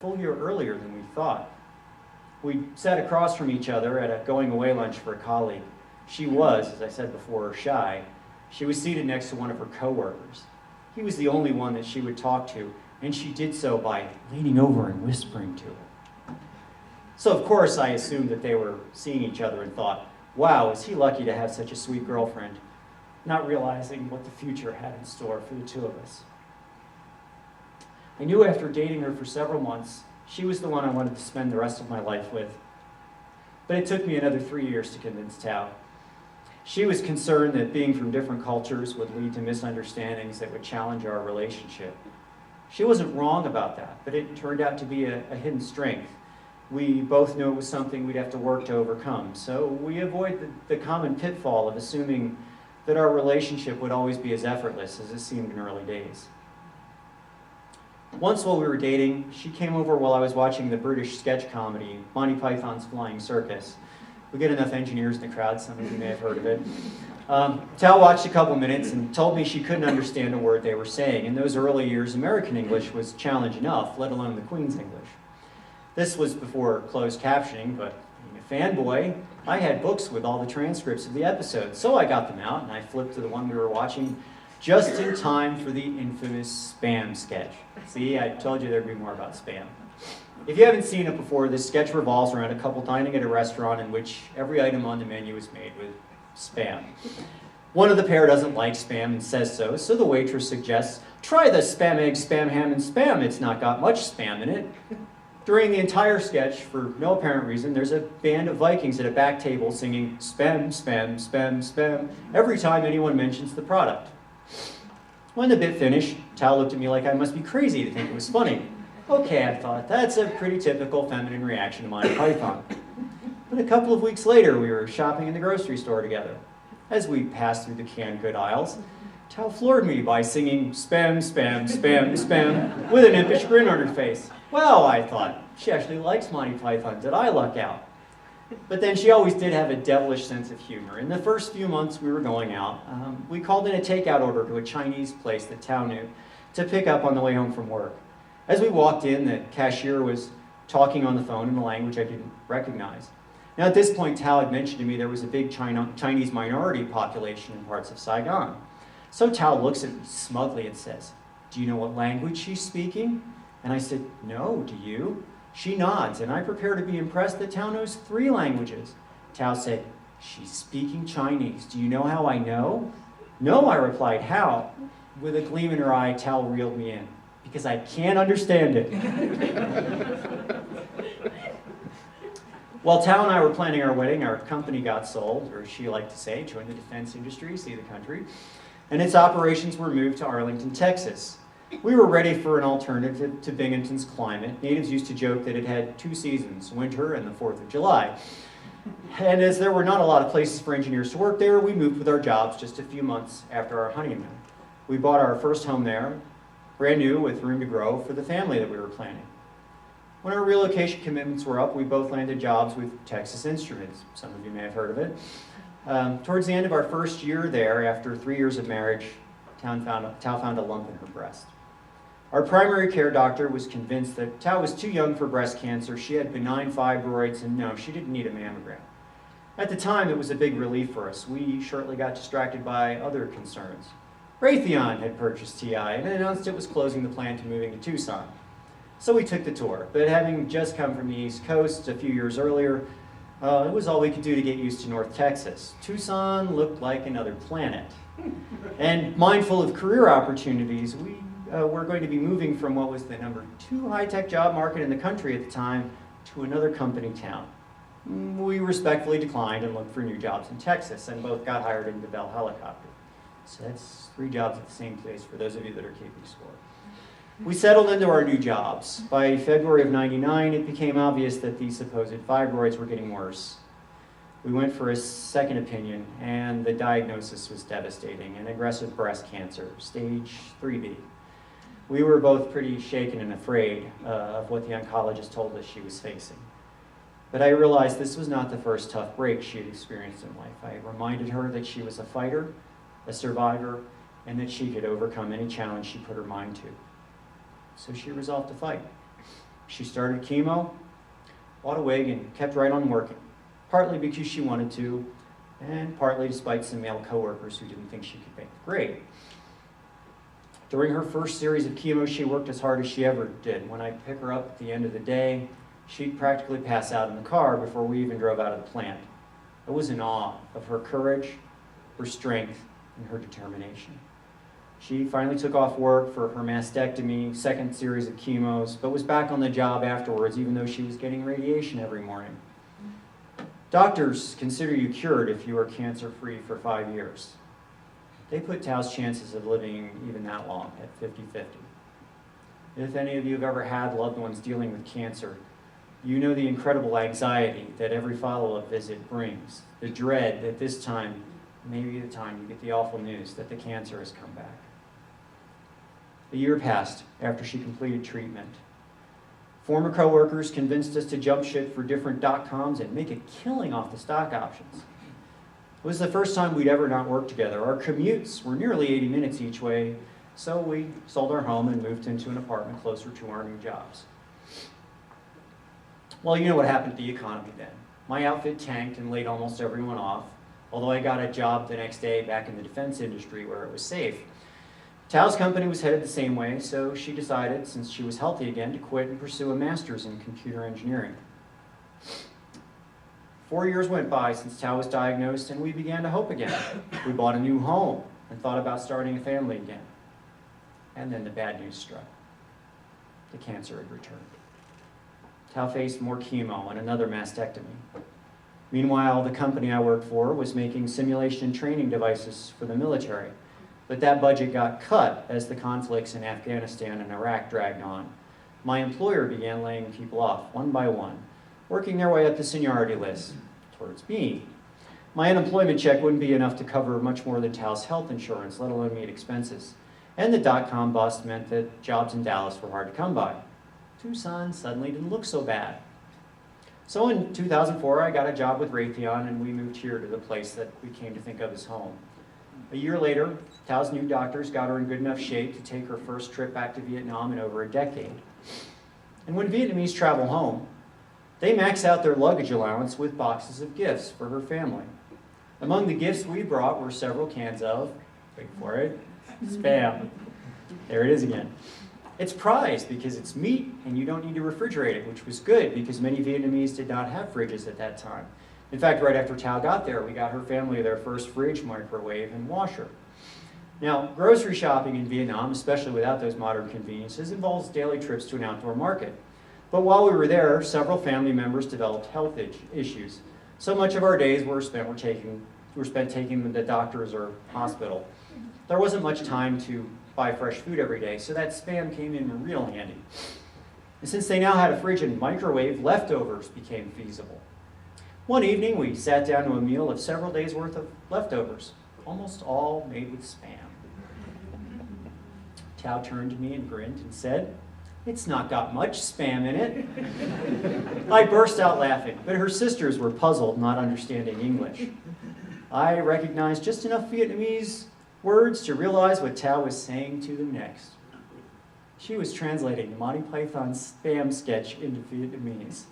full year earlier than we thought. We sat across from each other at a going-away lunch for a colleague. She was, as I said before, shy. She was seated next to one of her coworkers. He was the only one that she would talk to, and she did so by leaning over and whispering to him. So of course I assumed that they were seeing each other and thought, wow, is he lucky to have such a sweet girlfriend, not realizing what the future had in store for the two of us. I knew after dating her for several months, she was the one I wanted to spend the rest of my life with. But it took me another 3 years to convince Tao. She was concerned that being from different cultures would lead to misunderstandings that would challenge our relationship. She wasn't wrong about that, but it turned out to be a hidden strength. We both knew it was something we'd have to work to overcome, so we avoided the common pitfall of assuming that our relationship would always be as effortless as it seemed in early days. Once while we were dating, she came over while I was watching the British sketch comedy, Monty Python's Flying Circus. We get enough engineers in the crowd, some of you may have heard of it. Tal watched a couple minutes and told me she couldn't understand a word they were saying. In those early years, American English was challenge enough, let alone the Queen's English. This was before closed captioning, but being a fanboy, I had books with all the transcripts of the episodes, so I got them out and I flipped to the one we were watching just in time for the infamous Spam sketch. See, I told you there'd be more about Spam. If you haven't seen it before, this sketch revolves around a couple dining at a restaurant in which every item on the menu is made with Spam. One of the pair doesn't like Spam and says so, so the waitress suggests, try the Spam egg, Spam ham, and Spam. It's not got much Spam in it. During the entire sketch, for no apparent reason, there's a band of Vikings at a back table singing Spam, Spam, Spam, Spam every time anyone mentions the product. When the bit finished, Tal looked at me like I must be crazy to think it was funny. Okay, I thought, that's a pretty typical feminine reaction to Monty Python. But a couple of weeks later, we were shopping in the grocery store together. As we passed through the canned good aisles, Tal floored me by singing Spam, Spam, Spam, Spam with an impish grin on her face. Well, I thought, she actually likes Monty Python. Did I luck out? But then she always did have a devilish sense of humor. In the first few months we were going out, we called in a takeout order to a Chinese place that Tao knew to pick up on the way home from work. As we walked in, the cashier was talking on the phone in a language I didn't recognize. Now at this point, Tao had mentioned to me there was a big Chinese minority population in parts of Saigon. So Tao looks at me smugly and says, do you know what language she's speaking? And I said, no, do you? She nods, and I prepare to be impressed that Tao knows 3 languages. Tao said, she's speaking Chinese. Do you know how I know? No, I replied, how? With a gleam in her eye, Tao reeled me in. Because I can't understand it. While Tao and I were planning our wedding, our company got sold, or she liked to say, joined the defense industry, see the country, and its operations were moved to Arlington, Texas. We were ready for an alternative to Binghamton's climate. Natives used to joke that it had 2 seasons, winter and the 4th of July. And as there were not a lot of places for engineers to work there, we moved with our jobs just a few months after our honeymoon. We bought our first home there, brand new with room to grow for the family that we were planning. When our relocation commitments were up, we both landed jobs with Texas Instruments. Some of you may have heard of it. Towards the end of our first year there, after 3 years of marriage, Tao found a lump in her breast. Our primary care doctor was convinced that Tao was too young for breast cancer, she had benign fibroids, and no, she didn't need a mammogram. At the time, it was a big relief for us. We shortly got distracted by other concerns. Raytheon had purchased TI and announced it was closing the plant and moving to Tucson. So we took the tour, but having just come from the East Coast a few years earlier, it was all we could do to get used to North Texas. Tucson looked like another planet. And mindful of career opportunities, we were going to be moving from what was the number 2 high-tech job market in the country at the time to another company town. We respectfully declined and looked for new jobs in Texas, and both got hired into Bell Helicopter. So that's 3 jobs at the same place for those of you that are keeping score. We settled into our new jobs. By February of '99, it became obvious that the supposed fibroids were getting worse. We went for a second opinion, and the diagnosis was devastating, an aggressive breast cancer, stage 3B. We were both pretty shaken and afraid of what the oncologist told us she was facing. But I realized this was not the first tough break she had experienced in life. I reminded her that she was a fighter, a survivor, and that she could overcome any challenge she put her mind to. So she resolved to fight. She started chemo, bought a wig, and kept right on working, partly because she wanted to, and partly despite some male coworkers who didn't think she could make the grade. During her first series of chemo, she worked as hard as she ever did. When I'd pick her up at the end of the day, she'd practically pass out in the car before we even drove out of the plant. I was in awe of her courage, her strength, and her determination. She finally took off work for her mastectomy, second series of chemos, but was back on the job afterwards, even though she was getting radiation every morning. Doctors consider you cured if you are cancer-free for 5 years. They put Tao's chances of living even that long at 50-50. If any of you have ever had loved ones dealing with cancer, you know the incredible anxiety that every follow-up visit brings, the dread that this time may be the time you get the awful news that the cancer has come back. A year passed after she completed treatment. Former coworkers convinced us to jump ship for different .coms and make a killing off the stock options. It was the first time we'd ever not worked together. Our commutes were nearly 80 minutes each way, so we sold our home and moved into an apartment closer to our new jobs. Well, you know what happened to the economy then. My outfit tanked and laid almost everyone off, although I got a job the next day back in the defense industry where it was safe. Tao's company was headed the same way, so she decided, since she was healthy again, to quit and pursue a master's in computer engineering. 4 years went by since Tao was diagnosed, and we began to hope again. We bought a new home and thought about starting a family again. And then the bad news struck. The cancer had returned. Tao faced more chemo and another mastectomy. Meanwhile, the company I worked for was making simulation training devices for the military, but that budget got cut as the conflicts in Afghanistan and Iraq dragged on. My employer began laying people off, one by one, working their way up the seniority list towards me. My unemployment check wouldn't be enough to cover much more than Tao's health insurance, let alone meet expenses. And the .com bust meant that jobs in Dallas were hard to come by. Tucson suddenly didn't look so bad. So in 2004, I got a job with Raytheon, and we moved here to the place that we came to think of as home. A year later, Tao's new doctors got her in good enough shape to take her first trip back to Vietnam in over a decade. And when Vietnamese travel home, they max out their luggage allowance with boxes of gifts for her family. Among the gifts we brought were several cans of, wait for it, Spam. There it is again. It's prized because it's meat and you don't need to refrigerate it, which was good because many Vietnamese did not have fridges at that time. In fact, right after Tao got there, we got her family their first fridge, microwave, and washer. Now, grocery shopping in Vietnam, especially without those modern conveniences, involves daily trips to an outdoor market. But while we were there, several family members developed health issues. So much of our days were spent taking them to the doctors or hospital. There wasn't much time to buy fresh food every day, so that Spam came in real handy. And since they now had a fridge and microwave, leftovers became feasible. One evening, we sat down to a meal of several days' worth of leftovers, almost all made with Spam. Tao turned to me and grinned and said, "It's not got much Spam in it." I burst out laughing, but her sisters were puzzled, not understanding English. I recognized just enough Vietnamese words to realize what Tao was saying to them next. She was translating the Monty Python Spam sketch into Vietnamese.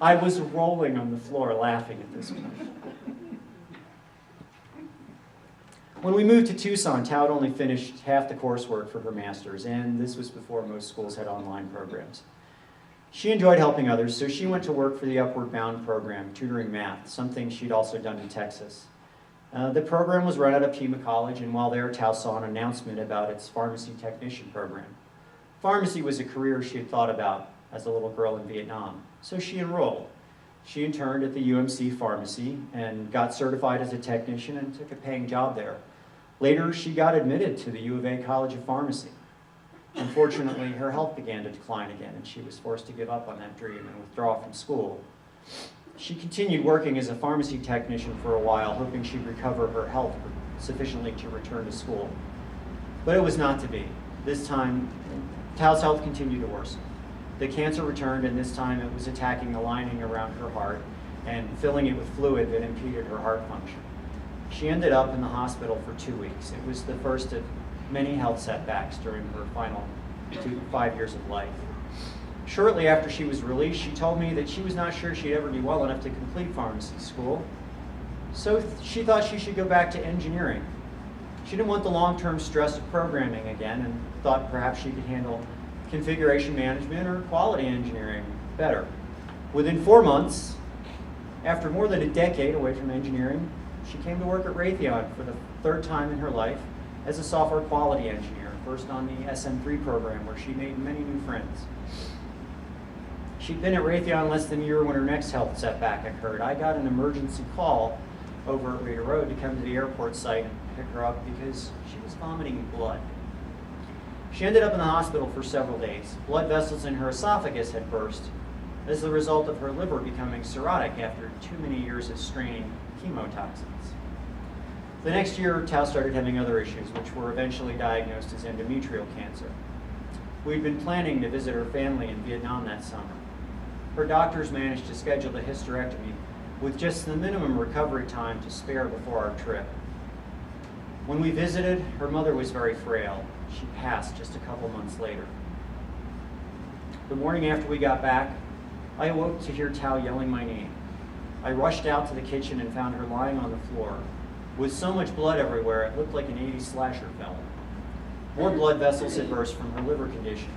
I was rolling on the floor laughing at this point. When we moved to Tucson, Tao had only finished half the coursework for her master's, and this was before most schools had online programs. She enjoyed helping others, so she went to work for the Upward Bound program, tutoring math, something she'd also done in Texas. The program was run out of Pima College, and while there, Tao saw an announcement about its pharmacy technician program. Pharmacy was a career she had thought about as a little girl in Vietnam, so she enrolled. She interned at the UMC pharmacy and got certified as a technician and took a paying job there. Later, she got admitted to the U of A College of Pharmacy. Unfortunately, her health began to decline again, and she was forced to give up on that dream and withdraw from school. She continued working as a pharmacy technician for a while, hoping she'd recover her health sufficiently to return to school. But it was not to be. This time, Tao's health continued to worsen. The cancer returned, and this time it was attacking the lining around her heart and filling it with fluid that impeded her heart function. She ended up in the hospital for 2 weeks. It was the first of many health setbacks during her final 5 years of life. Shortly after she was released, she told me that she was not sure she'd ever be well enough to complete pharmacy school, so she thought she should go back to engineering. She didn't want the long-term stress of programming again and thought perhaps she could handle configuration management or quality engineering better. Within 4 months, after more than a decade away from engineering, she came to work at Raytheon for the third time in her life as a software quality engineer, first on the SM3 program, where she made many new friends. She'd been at Raytheon less than a year when her next health setback occurred. I got an emergency call over at Raider Road to come to the airport site and pick her up because she was vomiting blood. She ended up in the hospital for several days. Blood vessels in her esophagus had burst as a result of her liver becoming cirrhotic after too many years of straining chemotoxins. The next year, Tao started having other issues, which were eventually diagnosed as endometrial cancer. We'd been planning to visit her family in Vietnam that summer. Her doctors managed to schedule a hysterectomy with just the minimum recovery time to spare before our trip. When we visited, her mother was very frail. She passed just a couple months later. The morning after we got back, I awoke to hear Tao yelling my name. I rushed out to the kitchen and found her lying on the floor. With so much blood everywhere, it looked like an 80s slasher film. More blood vessels had burst from her liver condition.